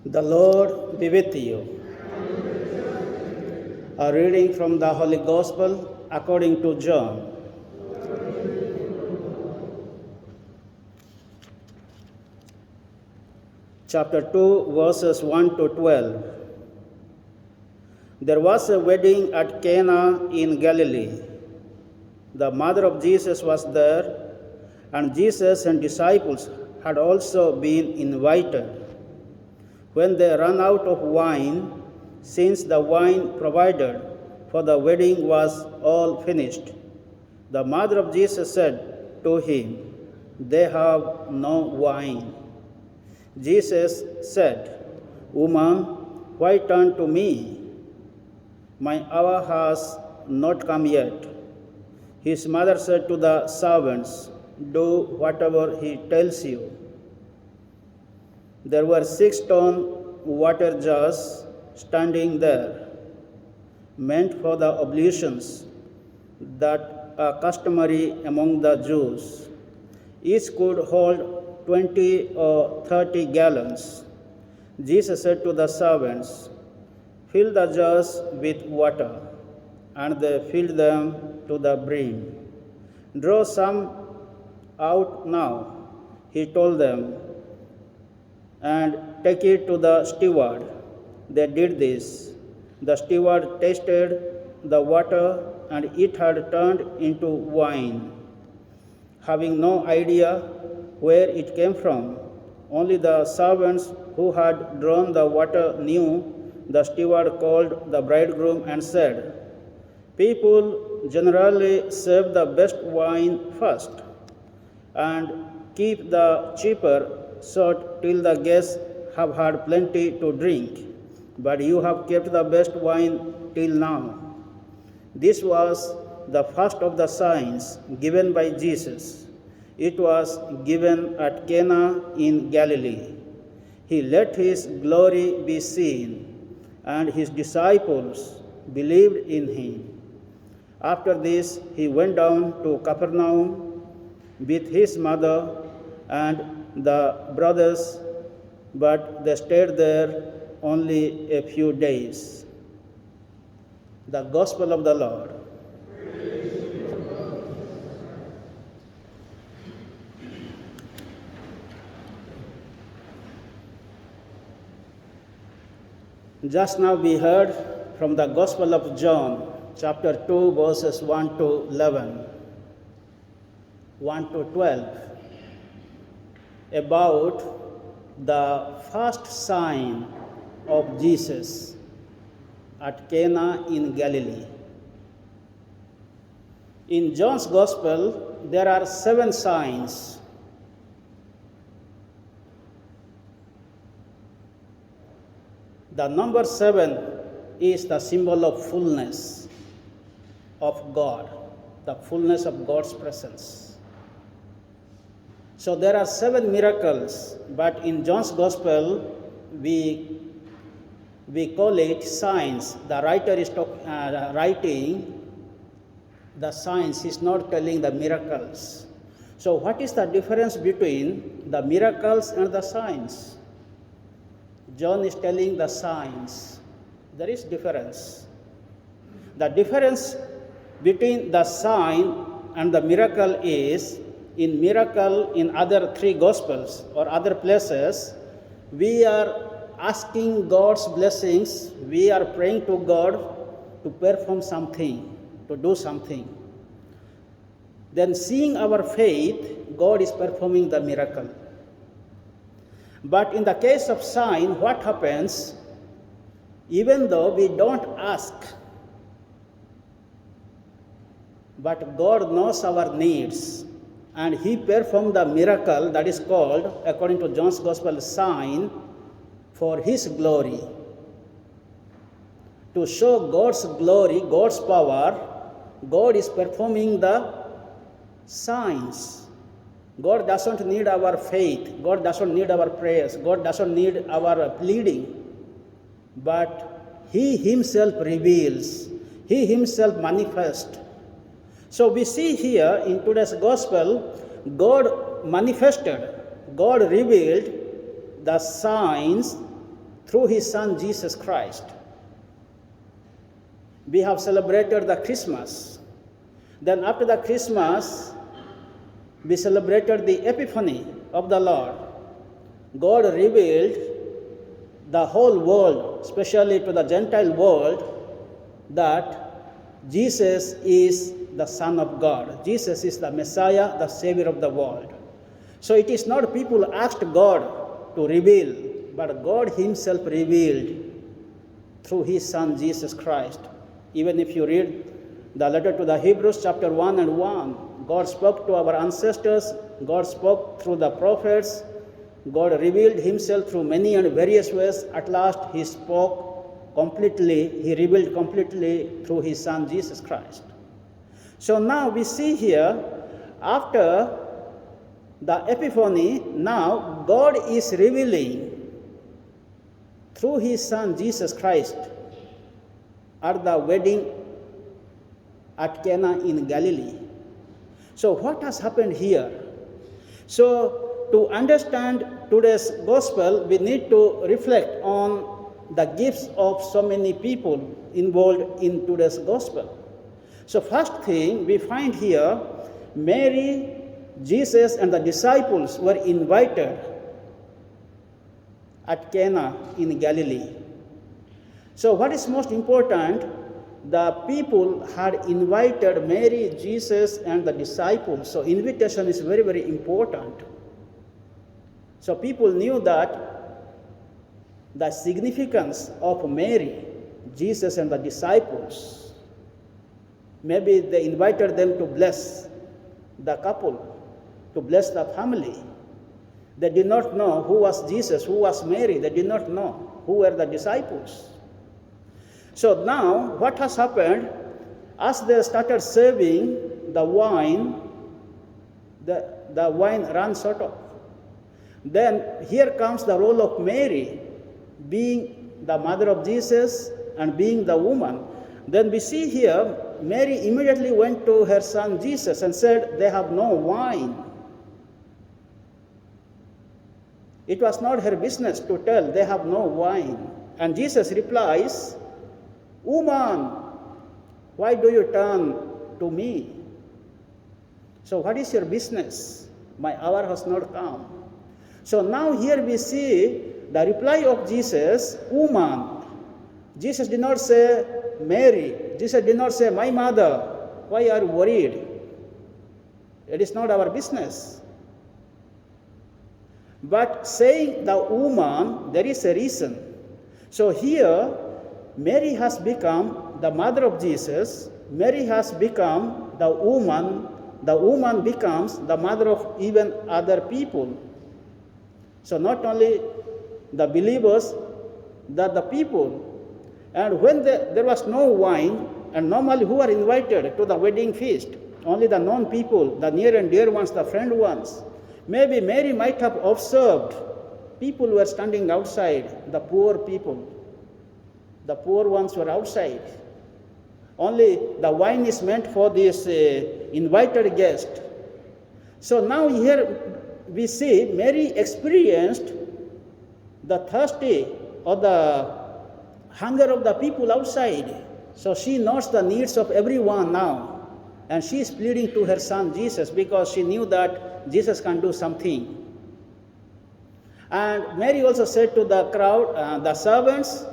The Lord be with you. A reading from the Holy Gospel according to John. Chapter 2, verses 1 to 12. There was a wedding at Cana in Galilee. The mother of Jesus was there, and Jesus and disciples had also been invited. When they ran out of wine, since the wine provided for the wedding was all finished, the mother of Jesus said to him, "They have no wine." Jesus said, "Woman, why turn to me? My hour has not come yet." His mother said to the servants, "Do whatever he tells you." There were 6 stone water jars standing there, meant for the ablutions that are customary among the Jews. Each could hold 20 or 30 gallons. Jesus said to the servants, "Fill the jars with water," and they filled them to the brim. "Draw some out now," he told them, "and take it to the steward." They did this. The steward tasted the water, and it had turned into wine. Having no idea where it came from, only the servants who had drawn the water knew, the steward called the bridegroom and said, "People generally save the best wine first and keep the cheaper sort till the guests have had plenty to drink, but you have kept the best wine till now." This was the first of the signs given by Jesus. It was given at Cana in Galilee. He let his glory be seen, and his disciples believed in him. After this, he went down to Capernaum with his mother and the brothers, but they stayed there only a few days. The Gospel of the Lord. Just now we heard from the Gospel of John, chapter 2, verses 1 to 11, 1 to 12, about the first sign of Jesus at Cana in Galilee. In John's Gospel, there are 7 signs. The number 7 is the symbol of fullness of God, the fullness of God's presence. So there are 7 miracles, but in John's Gospel, we call it signs. The writer is writing the signs, he's not telling the miracles. So what is the difference between the miracles and the signs? John is telling the signs. There is difference. The difference between the sign and the miracle is, in miracle in other 3 Gospels or other places, we are asking God's blessings, we are praying to God to perform something, to do something. Then seeing our faith, God is performing the miracle. But in the case of sign, what happens? Even though we don't ask, but God knows our needs, and he performed the miracle that is called, according to John's Gospel, sign for his glory. To show God's glory, God's power, God is performing the signs. God doesn't need our faith. God doesn't need our prayers. God doesn't need our pleading. But he himself reveals. He himself manifests. So we see here in today's gospel, God manifested, God revealed the signs through his Son Jesus Christ. We have celebrated the Christmas. Then after the Christmas, we celebrated the Epiphany of the Lord. God revealed the whole world, especially to the Gentile world, that Jesus is the Son of God. Jesus is the Messiah, the Savior of the world. So it is not people asked God to reveal, but God himself revealed through his Son Jesus Christ. Even if you read the letter to the Hebrews chapter 1 and 1, God spoke to our ancestors, God spoke through the prophets, God revealed himself through many and various ways. At last he spoke completely, he revealed completely through his Son Jesus Christ. So now we see here, after the Epiphany, now God is revealing through his Son Jesus Christ at the wedding at Cana in Galilee. So what has happened here? So to understand today's gospel, we need to reflect on the gifts of so many people involved in today's gospel. So first thing we find here, Mary, Jesus, and the disciples were invited at Cana in Galilee. So what is most important, the people had invited Mary, Jesus, and the disciples. So invitation is very, very important. So people knew that the significance of Mary, Jesus, and the disciples. Maybe they invited them to bless the couple, to bless the family. They did not know who was Jesus, who was Mary. They did not know who were the disciples. So now what has happened, as they started serving the wine, the wine ran short of. Then here comes the role of Mary, being the mother of Jesus and being the woman. Then we see here, Mary immediately went to her son Jesus and said, they have no wine. It was not her business to tell, they have no wine. And Jesus replies, woman, why do you turn to me? So what is your business? My hour has not come. So now here we see the reply of Jesus, woman. Jesus did not say Mary. Jesus did not say my mother. Why are you worried? It is not our business. But saying the woman, there is a reason. So here, Mary has become the mother of Jesus. Mary has become the woman. The woman becomes the mother of even other people. So not only the believers, that the people. And when there was no wine, and normally who are invited to the wedding feast? Only the known people, the near and dear ones, the friend ones. Maybe Mary might have observed people were standing outside, the poor people. The poor ones were outside. Only the wine is meant for this invited guest. So now here we see Mary experienced the thirsty or the hunger of the people outside. So she knows the needs of everyone now. And she is pleading to her son Jesus because she knew that Jesus can do something. And Mary also said to the crowd, the servants,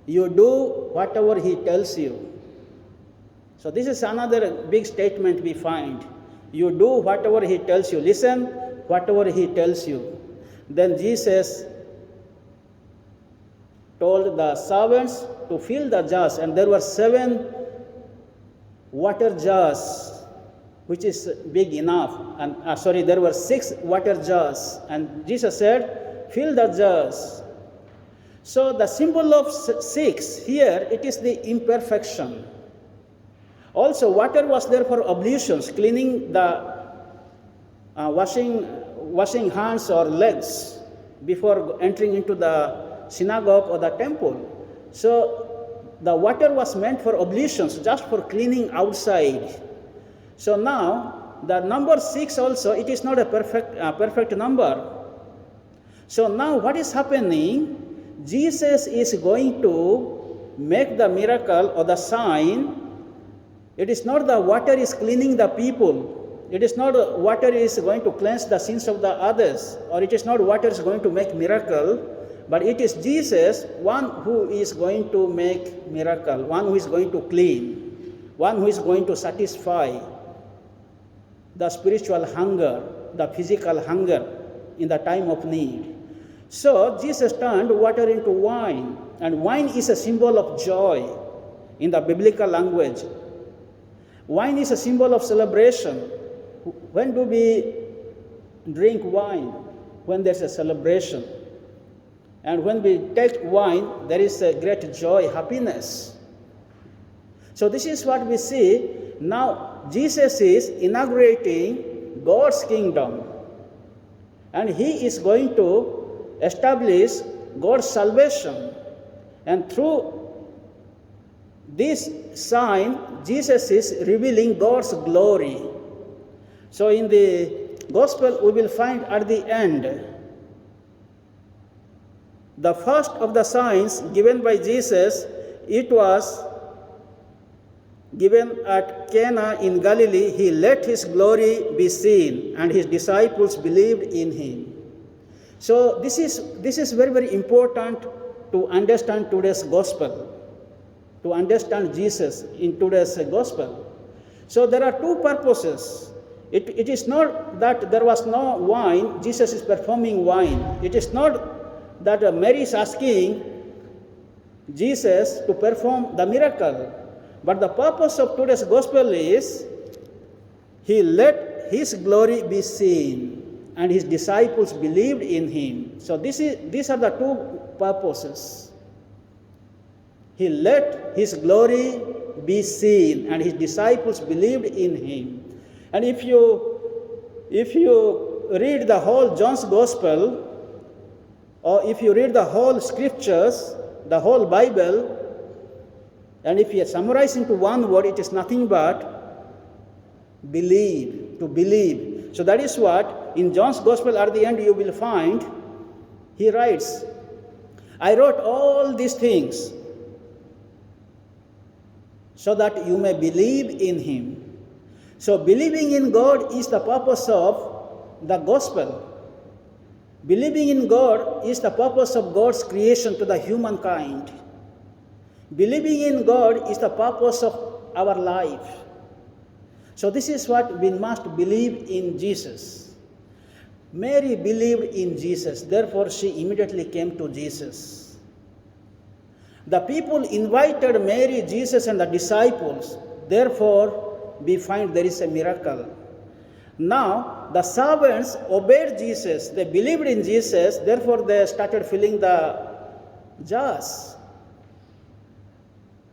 you do whatever he tells you. So this is another big statement we find. You do whatever he tells you. Listen whatever he tells you. Then Jesus told the servants to fill the jars, and there were 7 water jars, which is big enough. And there were 6 water jars, and Jesus said, fill the jars. So the symbol of 6 here, it is the imperfection. Also, water was there for ablutions, cleaning the washing hands or legs before entering into the synagogue or the temple. So the water was meant for ablutions, just for cleaning outside. So now the number 6 also, it is not a perfect number. So now what is happening? Jesus is going to make the miracle or the sign. It is not the water is cleaning the people. It is not water is going to cleanse the sins of the others, or it is not water is going to make miracle, but it is Jesus, one who is going to make miracle, one who is going to clean, one who is going to satisfy the spiritual hunger, the physical hunger in the time of need. So Jesus turned water into wine, and wine is a symbol of joy in the biblical language. Wine is a symbol of celebration. When do we drink wine? When there's a celebration. And when we take wine, there is a great joy, happiness. So this is what we see. Now Jesus is inaugurating God's kingdom. And he is going to establish God's salvation. And through this sign, Jesus is revealing God's glory. So in the gospel, we will find at the end, the first of the signs given by Jesus, it was given at Cana in Galilee. He let his glory be seen, and his disciples believed in him. So this is very, very important to understand today's gospel, to understand Jesus in today's gospel. So there are two purposes. It is not that there was no wine, Jesus is performing wine. It is not that Mary is asking Jesus to perform the miracle. But the purpose of today's gospel is he let his glory be seen, and his disciples believed in him. So these are the two purposes. He let his glory be seen, and his disciples believed in him. And if you read the whole John's Gospel, or if you read the whole scriptures, the whole Bible, and if you summarize into one word, it is nothing but believe, to believe. So that is what in John's Gospel at the end you will find, he writes, I wrote all these things so that you may believe in him. So believing in God is the purpose of the gospel. Believing in God is the purpose of God's creation to the humankind. Believing in God is the purpose of our life. So this is what we must believe in Jesus. Mary believed in Jesus, therefore she immediately came to Jesus. The people invited Mary, Jesus, and the disciples, therefore we find there is a miracle. Now, the servants obeyed Jesus. They believed in Jesus. Therefore, they started filling the jars.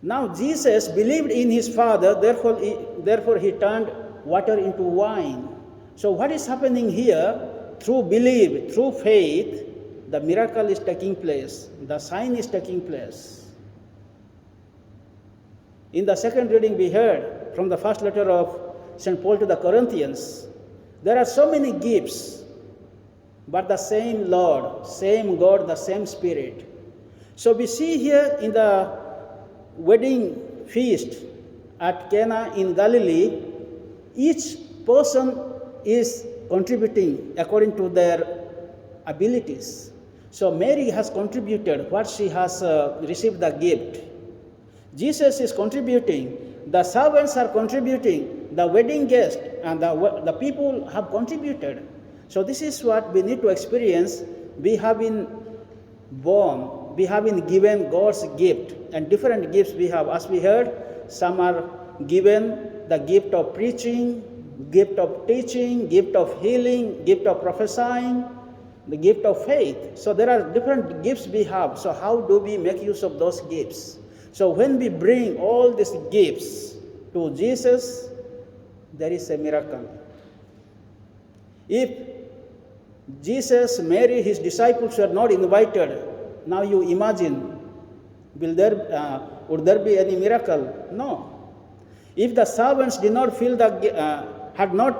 Now, Jesus believed in his Father. Therefore, he turned water into wine. So, what is happening here? Through belief, through faith, the miracle is taking place. The sign is taking place. In the second reading, we heard from the first letter of St. Paul to the Corinthians, there are so many gifts, but the same Lord, same God, the same Spirit. So we see here in the wedding feast at Cana in Galilee, each person is contributing according to their abilities. So Mary has contributed what she has received the gift. Jesus is contributing. The servants are contributing. The wedding guest and the people have contributed. So this is what we need to experience. We have been born. We have been given God's gift. And different gifts we have. As we heard, some are given the gift of preaching, gift of teaching, gift of healing, gift of prophesying, the gift of faith. So there are different gifts we have. So how do we make use of those gifts? So when we bring all these gifts to Jesus, there is a miracle. If Jesus, Mary, his disciples were not invited, now you imagine, would there be any miracle? No. If the servants did not fill the had not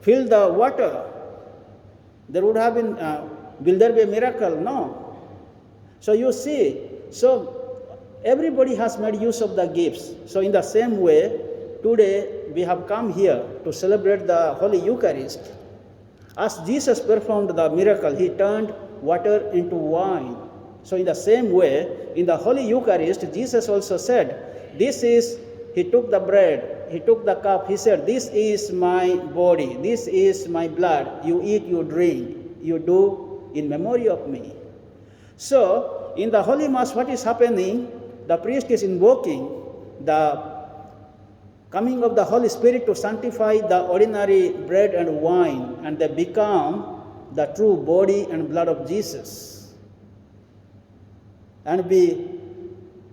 filled the water, there would have been, will there be a miracle? No. So you see, so everybody has made use of the gifts. So in the same way, today we have come here to celebrate the Holy Eucharist. As Jesus performed the miracle, he turned water into wine. So in the same way, in the Holy Eucharist, Jesus also said, he took the bread, he took the cup, he said, this is my body, this is my blood, you eat, you drink, you do in memory of me. So, in the Holy Mass, what is happening? The priest is invoking the coming of the Holy Spirit to sanctify the ordinary bread and wine, and they become the true body and blood of Jesus. And we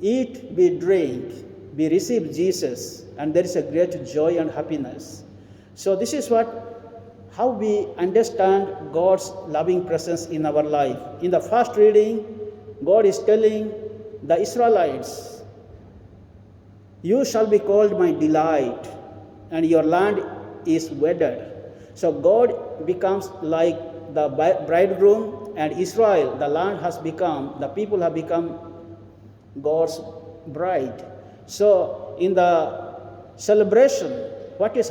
eat, we drink, we receive Jesus, and there is a great joy and happiness. So this is how we understand God's loving presence in our life. In the first reading, God is telling the Israelites, you shall be called my delight, and your land is wedded. So God becomes like the bridegroom, and Israel, the people have become God's bride. So in the celebration, what is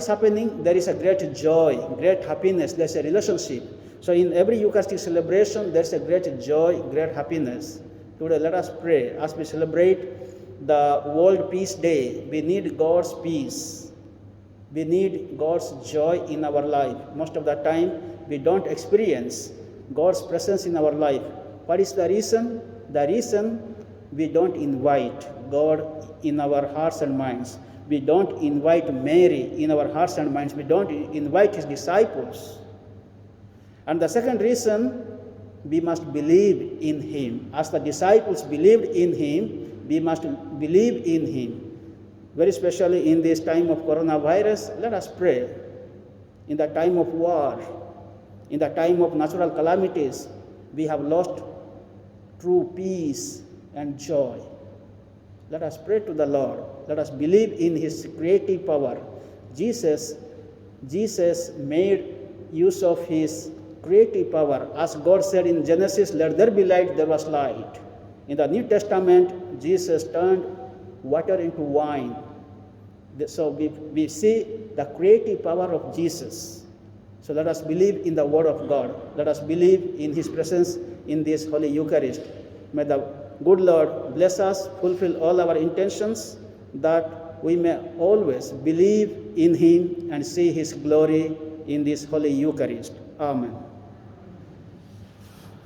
happening? There is a great joy, great happiness, there's a relationship. So in every Eucharistic celebration, there's a great joy, great happiness. Today, let us pray as we celebrate the World Peace Day. We need God's peace. We need God's joy in our life. Most of the time, we don't experience God's presence in our life. What is the reason? The reason we don't invite God in our hearts and minds. We don't invite Mary in our hearts and minds. We don't invite his disciples. And the second reason, we must believe in him. As the disciples believed in him, we must believe in him. Very especially in this time of coronavirus, let us pray. In the time of war, in the time of natural calamities, we have lost true peace and joy. Let us pray to the Lord. Let us believe in his creative power. Jesus made use of his creative power. As God said in Genesis, let there be light, there was light. In the New Testament, Jesus turned water into wine. So we see the creative power of Jesus. So let us believe in the Word of God. Let us believe in his presence in this Holy Eucharist. May the good Lord bless us, fulfill all our intentions, that we may always believe in him and see his glory in this Holy Eucharist. Amen.